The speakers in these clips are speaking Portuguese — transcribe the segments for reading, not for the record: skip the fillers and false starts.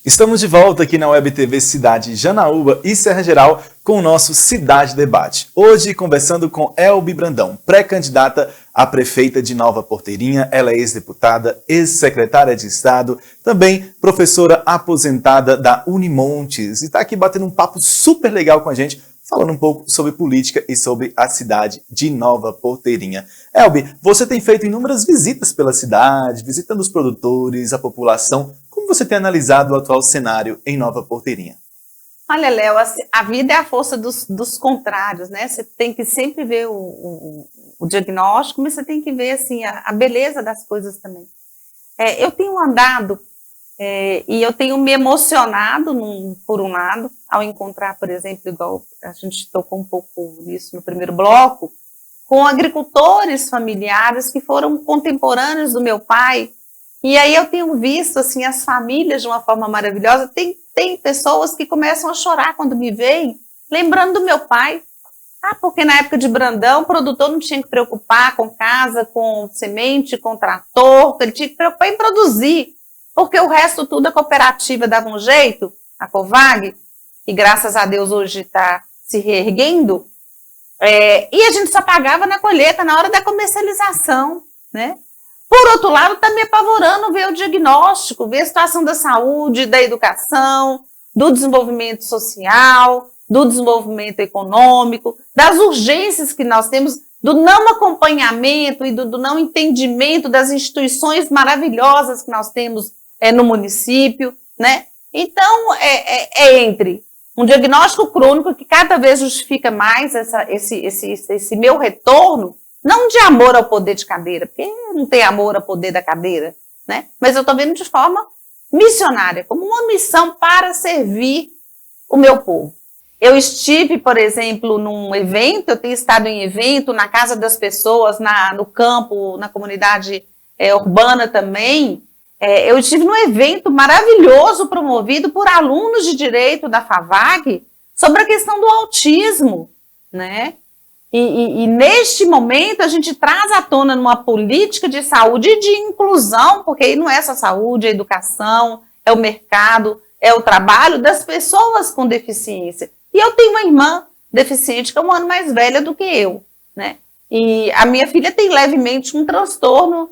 Estamos de volta aqui na Web TV Cidade Janaúba e Serra Geral com o nosso Cidade Debate. Hoje conversando com Elby Brandão, pré-candidata a prefeita de Nova Porteirinha. Ela é ex-deputada, ex-secretária de Estado, também professora aposentada da Unimontes. E está aqui batendo um papo super legal com a gente, falando um pouco sobre política e sobre a cidade de Nova Porteirinha. Elby, você tem feito inúmeras visitas pela cidade, visitando os produtores, a população. Como você tem analisado o atual cenário em Nova Porteirinha? Olha, Léo, a vida é a força dos contrários, né? Você tem que sempre ver o diagnóstico, mas você tem que ver assim, a beleza das coisas também. Eu tenho andado e eu tenho me emocionado, por um lado, ao encontrar, por exemplo, igual a gente tocou um pouco nisso no primeiro bloco, com agricultores familiares que foram contemporâneos do meu pai. E aí eu tenho visto assim, as famílias de uma forma maravilhosa. Tem pessoas que começam a chorar quando me veem, lembrando do meu pai. Porque na época de Brandão, o produtor não tinha que preocupar com casa, com semente, com trator, ele tinha que preocupar em produzir, porque o resto tudo a cooperativa dava um jeito, a Covag, que graças a Deus hoje está se reerguendo, e a gente só pagava na colheita, na hora da comercialização, né? Por outro lado, está me apavorando ver o diagnóstico, ver a situação da saúde, da educação, do desenvolvimento social, do desenvolvimento econômico, das urgências que nós temos, do não acompanhamento e do não entendimento das instituições maravilhosas que nós temos no município, né? Então, entre um diagnóstico crônico que cada vez justifica mais esse meu retorno, não de amor ao poder de cadeira, porque não tem amor ao poder da cadeira, né? Mas eu estou vendo de forma missionária, como uma missão para servir o meu povo. Eu estive, por exemplo, num evento, eu tenho estado em evento na casa das pessoas, no campo, na comunidade urbana também. Eu estive num evento maravilhoso promovido por alunos de direito da FAVAG sobre a questão do autismo, né? E neste momento a gente traz à tona numa política de saúde e de inclusão, porque aí não é só saúde, é educação, é o mercado, é o trabalho das pessoas com deficiência. E eu tenho uma irmã deficiente que é um ano mais velha do que eu, né? E a minha filha tem levemente um transtorno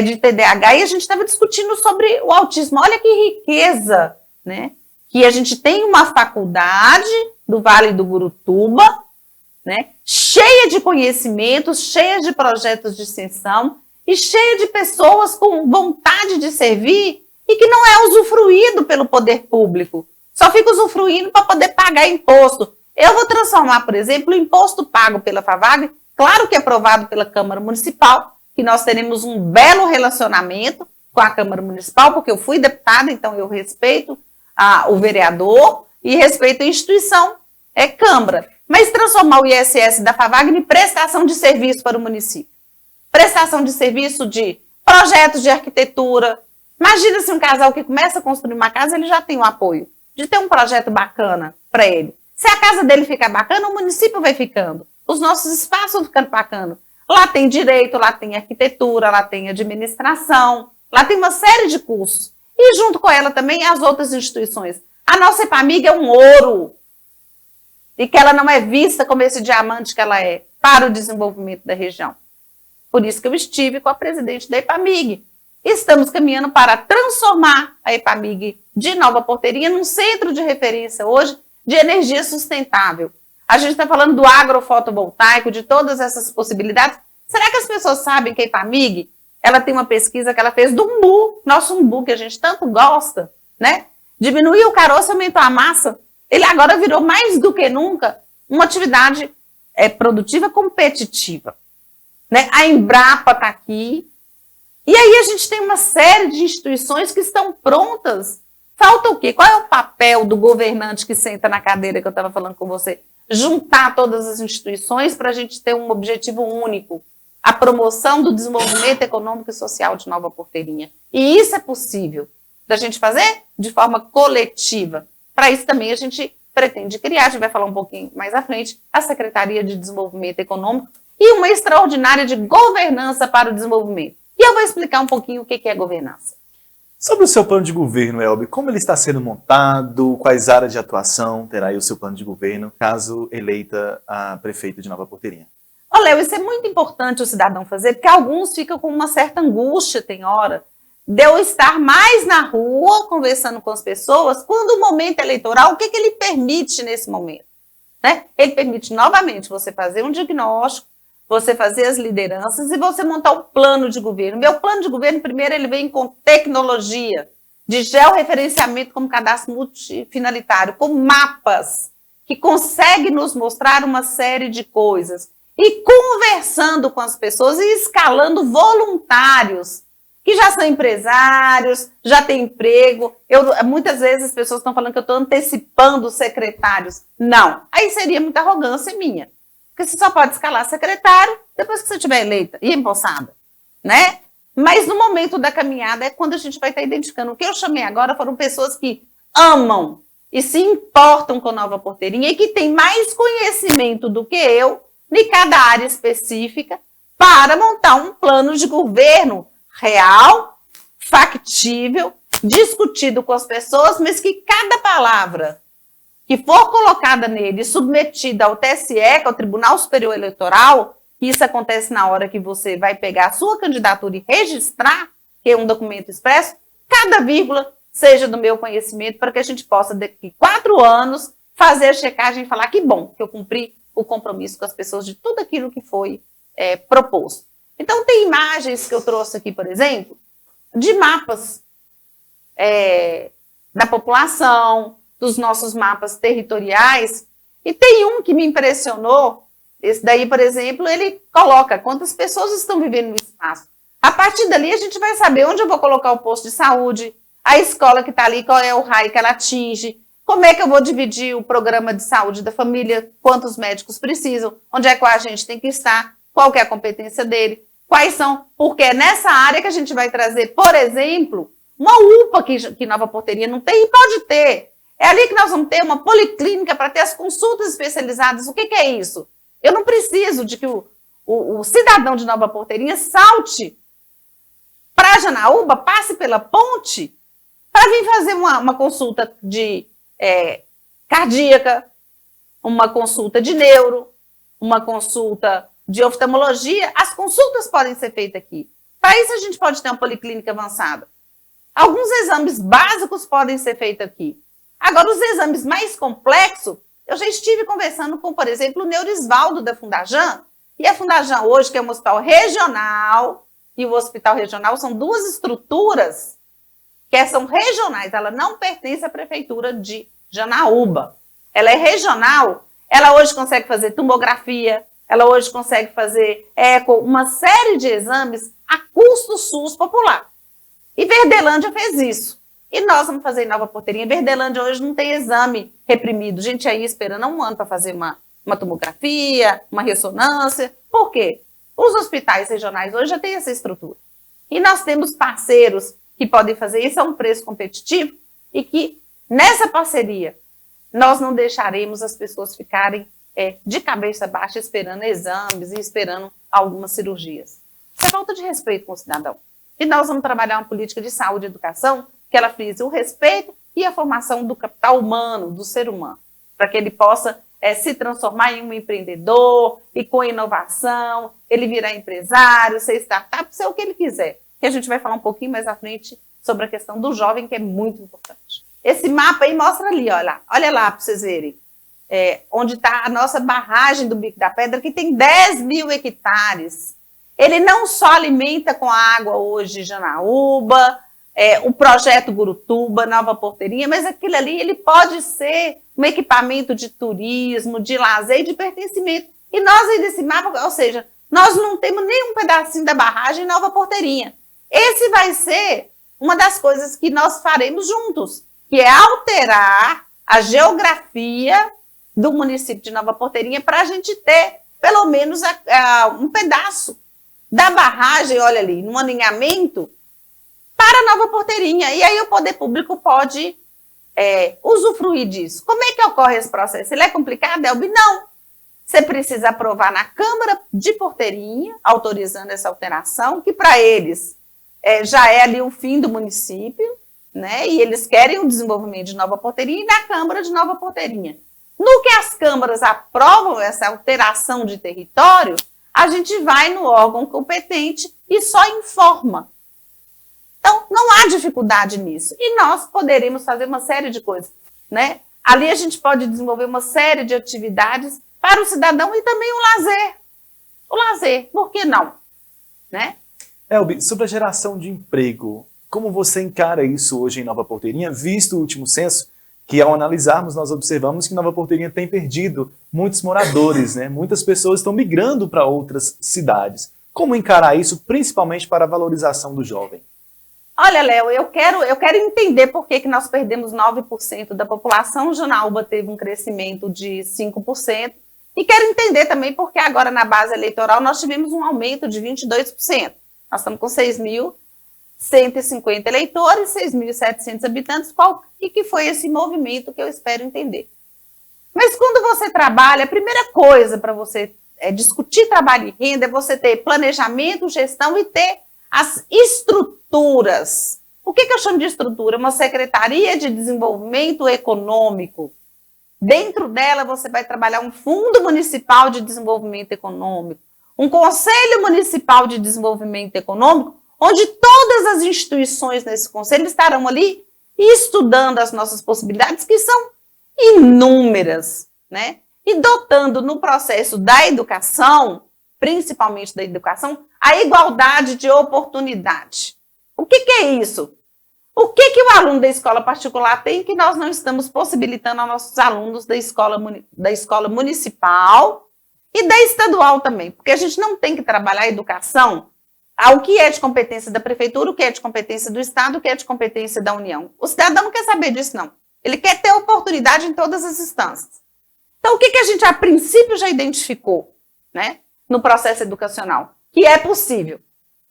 de TDAH e a gente estava discutindo sobre o autismo. Olha que riqueza, né? Que a gente tem uma faculdade do Vale do Gurutuba, né, cheia de conhecimentos, cheia de projetos de extensão e cheia de pessoas com vontade de servir e que não é usufruído pelo poder público, só fica usufruindo para poder pagar imposto. Eu vou transformar, por exemplo, o imposto pago pela FAVAG, claro que é aprovado pela Câmara Municipal, que nós teremos um belo relacionamento com a Câmara Municipal, porque eu fui deputada, então eu respeito o vereador e respeito a instituição, Câmara. Mas transformar o ISS da FAVAG em prestação de serviço para o município. Prestação de serviço de projetos de arquitetura. Imagina se um casal que começa a construir uma casa, ele já tem o apoio de ter um projeto bacana para ele. Se a casa dele ficar bacana, o município vai ficando. Os nossos espaços vão ficando bacanas. Lá tem direito, lá tem arquitetura, lá tem administração, lá tem uma série de cursos. E junto com ela também as outras instituições. A nossa EPAMIG é um ouro. E que ela não é vista como esse diamante que ela é para o desenvolvimento da região. Por isso que eu estive com a presidente da EPAMIG. Estamos caminhando para transformar a EPAMIG de Nova Porteirinha num centro de referência hoje de energia sustentável. A gente está falando do agrofotovoltaico, de todas essas possibilidades. Será que as pessoas sabem que a EPAMIG, ela tem uma pesquisa que ela fez do umbu, nosso umbu que a gente tanto gosta, né? Diminuiu o caroço, aumentou a massa. Ele agora virou mais do que nunca uma atividade produtiva competitiva, né? A Embrapa está aqui. E aí a gente tem uma série de instituições que estão prontas. Falta o quê? Qual é o papel do governante que senta na cadeira que eu estava falando com você? Juntar todas as instituições para a gente ter um objetivo único. A promoção do desenvolvimento econômico e social de Nova Porteirinha. E isso é possível da gente fazer de forma coletiva. Para isso também a gente pretende criar, a gente vai falar um pouquinho mais à frente, a Secretaria de Desenvolvimento Econômico e uma extraordinária de governança para o desenvolvimento. E eu vou explicar um pouquinho o que é governança. Sobre o seu plano de governo, Elbe, como ele está sendo montado, quais áreas de atuação terá aí o seu plano de governo, caso eleita a prefeita de Nova Porteirinha? Ô, Léo, isso é muito importante o cidadão fazer, porque alguns ficam com uma certa angústia, tem hora, de eu estar mais na rua, conversando com as pessoas, quando o momento eleitoral, o que ele permite nesse momento? Né? Ele permite, novamente, você fazer um diagnóstico, você fazer as lideranças e você montar um plano de governo. Meu plano de governo, primeiro, ele vem com tecnologia, de georreferenciamento como cadastro multifinalitário, com mapas, que consegue nos mostrar uma série de coisas. E conversando com as pessoas e escalando voluntários, que já são empresários, já têm emprego. Muitas vezes as pessoas estão falando que eu estou antecipando os secretários. Não, aí seria muita arrogância minha. Porque você só pode escalar secretário depois que você estiver eleita e empossada, né? Mas no momento da caminhada é quando a gente vai estar identificando. O que eu chamei agora foram pessoas que amam e se importam com Nova Porteirinha e que têm mais conhecimento do que eu em cada área específica para montar um plano de governo real, factível, discutido com as pessoas, mas que cada palavra que for colocada nele, submetida ao TSE, que é o Tribunal Superior Eleitoral, isso acontece na hora que você vai pegar a sua candidatura e registrar, que é um documento expresso, cada vírgula seja do meu conhecimento, para que a gente possa, daqui 4 anos, fazer a checagem e falar que bom, que eu cumpri o compromisso com as pessoas de tudo aquilo que foi proposto. Então, tem imagens que eu trouxe aqui, por exemplo, de mapas da população, dos nossos mapas territoriais, e tem um que me impressionou. Esse daí, por exemplo, ele coloca quantas pessoas estão vivendo no espaço. A partir dali, a gente vai saber onde eu vou colocar o posto de saúde, a escola que está ali, qual é o raio que ela atinge, como é que eu vou dividir o programa de saúde da família, quantos médicos precisam, onde é que o agente tem que estar, qual que é a competência dele, quais são, porque é nessa área que a gente vai trazer, por exemplo, uma UPA que Nova Porteirinha não tem e pode ter. É ali que nós vamos ter uma policlínica para ter as consultas especializadas. O que é isso? Eu não preciso de que o cidadão de Nova Porteirinha salte para Janaúba, passe pela ponte, para vir fazer uma consulta de cardíaca, uma consulta de neuro, uma consulta de oftalmologia. As consultas podem ser feitas aqui. Para isso, a gente pode ter uma policlínica avançada. Alguns exames básicos podem ser feitos aqui. Agora, os exames mais complexos, eu já estive conversando com, por exemplo, o Neurisvaldo da Fundajan, e a Fundajan hoje, que é um hospital regional, e o hospital regional são 2 estruturas que são regionais, ela não pertence à prefeitura de Janaúba. Ela é regional, ela hoje consegue fazer tomografia, ela hoje consegue fazer eco, uma série de exames a custo SUS popular. E Verdelândia fez isso. E nós vamos fazer em Nova Porteirinha. Verdelândia hoje não tem exame reprimido. Gente aí esperando 1 ano para fazer uma tomografia, uma ressonância. Por quê? Os hospitais regionais hoje já têm essa estrutura. E nós temos parceiros que podem fazer isso a um preço competitivo e que, nessa parceria, nós não deixaremos as pessoas ficarem de cabeça baixa esperando exames e esperando algumas cirurgias. Isso é falta de respeito com o cidadão. E nós vamos trabalhar uma política de saúde e educação que ela frise o respeito e a formação do capital humano, do ser humano, para que ele possa se transformar em um empreendedor e com inovação, ele virar empresário, ser startup, ser o que ele quiser. Que a gente vai falar um pouquinho mais à frente sobre a questão do jovem, que é muito importante. Esse mapa aí mostra ali, olha lá para vocês verem, onde está a nossa barragem do Bico da Pedra, que tem 10.000 hectares. Ele não só alimenta com água hoje Janaúba, o projeto Gurutuba, Nova Porteirinha, mas aquilo ali ele pode ser um equipamento de turismo, de lazer e de pertencimento. E nós aí desse mapa, ou seja, nós não temos nenhum pedacinho da barragem em Nova Porteirinha. Esse vai ser uma das coisas que nós faremos juntos, que é alterar a geografia do município de Nova Porteirinha para a gente ter, pelo menos, um pedaço da barragem, olha ali, num alinhamento para Nova Porteirinha. E aí o poder público pode usufruir disso. Como é que ocorre esse processo? Ele é complicado, Elbi? Não. Você precisa aprovar na Câmara de Porteirinha, autorizando essa alteração, que para eles já é ali o fim do município, né? E eles querem o desenvolvimento de Nova Porteirinha e da Câmara de Nova Porteirinha. No que as câmaras aprovam essa alteração de território, a gente vai no órgão competente e só informa. Então, não há dificuldade nisso. E nós poderíamos fazer uma série de coisas, né? Ali a gente pode desenvolver uma série de atividades para o cidadão e também o lazer. O lazer, por que não? Né? Elbi, sobre a geração de emprego, como você encara isso hoje em Nova Porteirinha, visto o último censo, que ao analisarmos nós observamos que Nova Porteirinha tem perdido muitos moradores, né? Muitas pessoas estão migrando para outras cidades. Como encarar isso, principalmente para a valorização do jovem? Olha, Léo, eu quero entender por que nós perdemos 9% da população. Janaúba teve um crescimento de 5%. E quero entender também por que agora na base eleitoral nós tivemos um aumento de 22%. Nós estamos com 6.150 eleitores, 6.700 habitantes. Qual que foi esse movimento que eu espero entender? Mas quando você trabalha, a primeira coisa para você discutir trabalho e renda é você ter planejamento, gestão e ter as estruturas. O que eu chamo de estrutura? Uma Secretaria de Desenvolvimento Econômico. Dentro dela você vai trabalhar um Fundo Municipal de Desenvolvimento Econômico, um Conselho Municipal de Desenvolvimento Econômico, onde todas as instituições nesse conselho estarão ali estudando as nossas possibilidades, que são inúmeras, né? E dotando no processo da educação, principalmente da educação, a igualdade de oportunidade. O que é isso? O que o aluno da escola particular tem que nós não estamos possibilitando aos nossos alunos da escola municipal e da estadual também? Porque a gente não tem que trabalhar a educação ao que é de competência da prefeitura, o que é de competência do Estado, o que é de competência da União. O cidadão não quer saber disso, não. Ele quer ter oportunidade em todas as instâncias. Então, o que a gente, a princípio, já identificou, né, no processo educacional? Que é possível.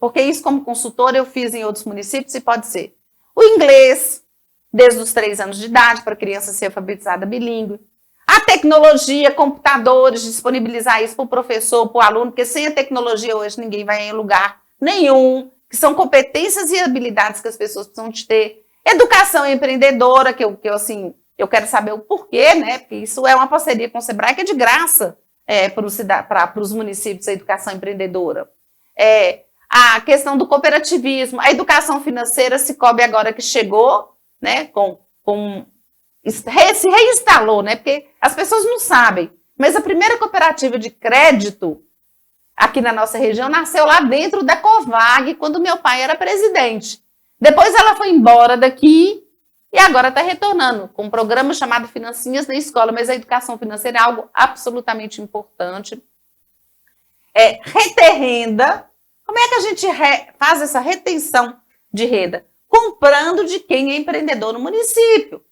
Porque isso, como consultora, eu fiz em outros municípios e pode ser. O inglês, desde os 3 anos de idade, para a criança ser alfabetizada bilíngue. A tecnologia, computadores, disponibilizar isso para o professor, para o aluno, porque sem a tecnologia hoje ninguém vai em lugar nenhum, que são competências e habilidades que as pessoas precisam de ter. Educação empreendedora, que eu quero saber o porquê, né? Porque isso é uma parceria com o Sebrae, que é de graça para os municípios, a educação empreendedora. A questão do cooperativismo, a educação financeira, Sicoob agora que chegou, né, se reinstalou, né, porque as pessoas não sabem, mas a primeira cooperativa de crédito aqui na nossa região nasceu lá dentro da Covag, quando meu pai era presidente. Depois ela foi embora daqui e agora está retornando com um programa chamado Financinhas na Escola, mas a educação financeira é algo absolutamente importante. Reter renda. Como é que a gente faz essa retenção de renda? Comprando de quem é empreendedor no município.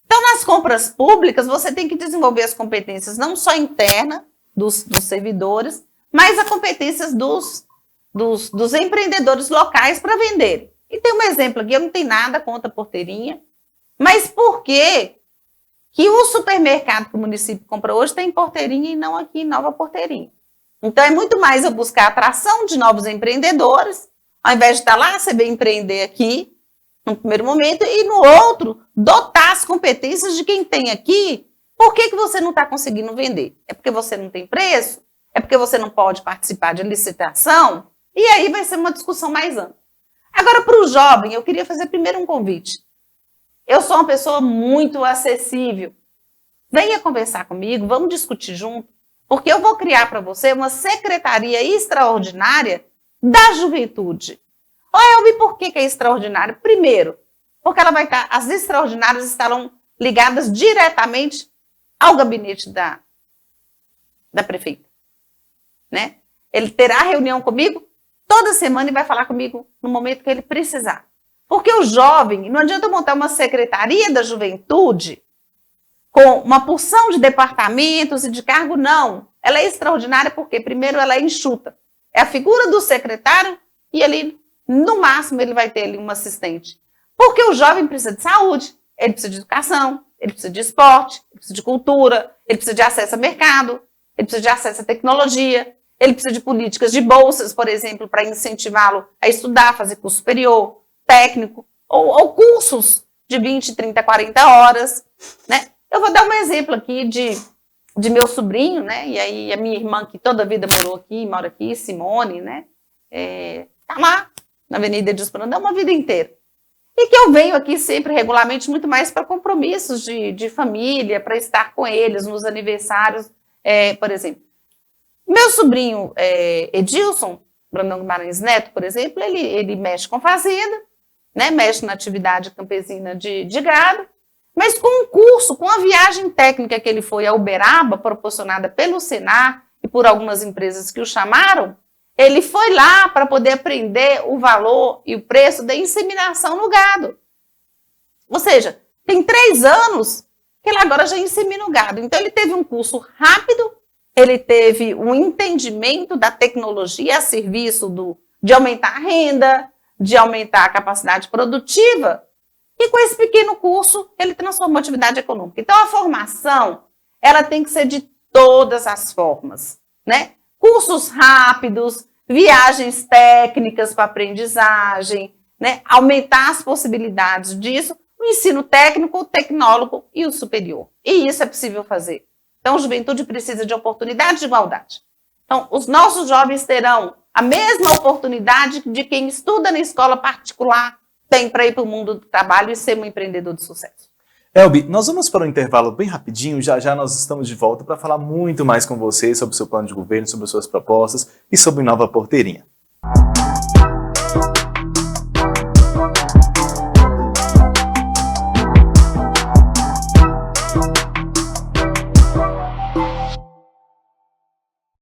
Então, nas compras públicas, você tem que desenvolver as competências não só internas dos servidores, mas as competências dos empreendedores locais para vender. E tem um exemplo aqui, eu não tenho nada contra a Porteirinha, mas por que o supermercado que o município compra hoje está em Porteirinha e não aqui em Nova Porteirinha? Então, é muito mais eu buscar a atração de novos empreendedores, ao invés de estar lá, você vem empreender aqui, no primeiro momento, e no outro, dotar as competências de quem tem aqui. Por que você não está conseguindo vender? É porque você não tem preço? É porque você não pode participar de licitação? E aí vai ser uma discussão mais ampla. Agora, para o jovem, eu queria fazer primeiro um convite. Eu sou uma pessoa muito acessível. Venha conversar comigo, vamos discutir junto. Porque eu vou criar para você uma secretaria extraordinária da juventude. Elbi, por que é extraordinária? Primeiro, porque ela vai estar, as extraordinárias estarão ligadas diretamente ao gabinete da prefeita. Né? Ele terá reunião comigo toda semana e vai falar comigo no momento que ele precisar. Porque o jovem, não adianta eu montar uma secretaria da juventude com uma porção de departamentos e de cargo, não. Ela é extraordinária porque, primeiro, ela é enxuta. É a figura do secretário e ali, no máximo, ele vai ter ali um assistente. Porque o jovem precisa de saúde, ele precisa de educação, ele precisa de esporte, ele precisa de cultura, ele precisa de acesso a mercado, ele precisa de acesso à tecnologia, ele precisa de políticas de bolsas, por exemplo, para incentivá-lo a estudar, fazer curso superior, técnico, ou cursos de 20, 30, 40 horas, né? Eu vou dar um exemplo aqui de meu sobrinho, né? E aí a minha irmã, que toda a vida mora aqui, Simone, né? Tá lá na Avenida Edilson Brandão uma vida inteira. E que eu venho aqui sempre, regularmente, muito mais para compromissos de família, para estar com eles nos aniversários, por exemplo. Meu sobrinho Edilson Brandão Guimarães Neto, por exemplo, ele mexe com fazenda, né? Mexe na atividade campesina de gado, mas com um curso, com a viagem técnica que ele foi a Uberaba, proporcionada pelo Senar e por algumas empresas que o chamaram, ele foi lá para poder aprender o valor e o preço da inseminação no gado. Ou seja, tem 3 anos que ele agora já insemina o gado. Então ele teve um curso rápido, ele teve um entendimento da tecnologia a serviço de aumentar a renda, de aumentar a capacidade produtiva, e com esse pequeno curso, ele transformou a atividade econômica. Então, a formação, ela tem que ser de todas as formas, né? Cursos rápidos, viagens técnicas para aprendizagem, né? Aumentar as possibilidades disso, o ensino técnico, o tecnólogo e o superior. E isso é possível fazer. Então, a juventude precisa de oportunidade de igualdade. Então, os nossos jovens terão a mesma oportunidade de quem estuda na escola particular tem para ir para o mundo do trabalho e ser um empreendedor de sucesso. Elbi, nós vamos para um intervalo bem rapidinho, já já nós estamos de volta para falar muito mais com você sobre o seu plano de governo, sobre as suas propostas e sobre Nova Porteirinha.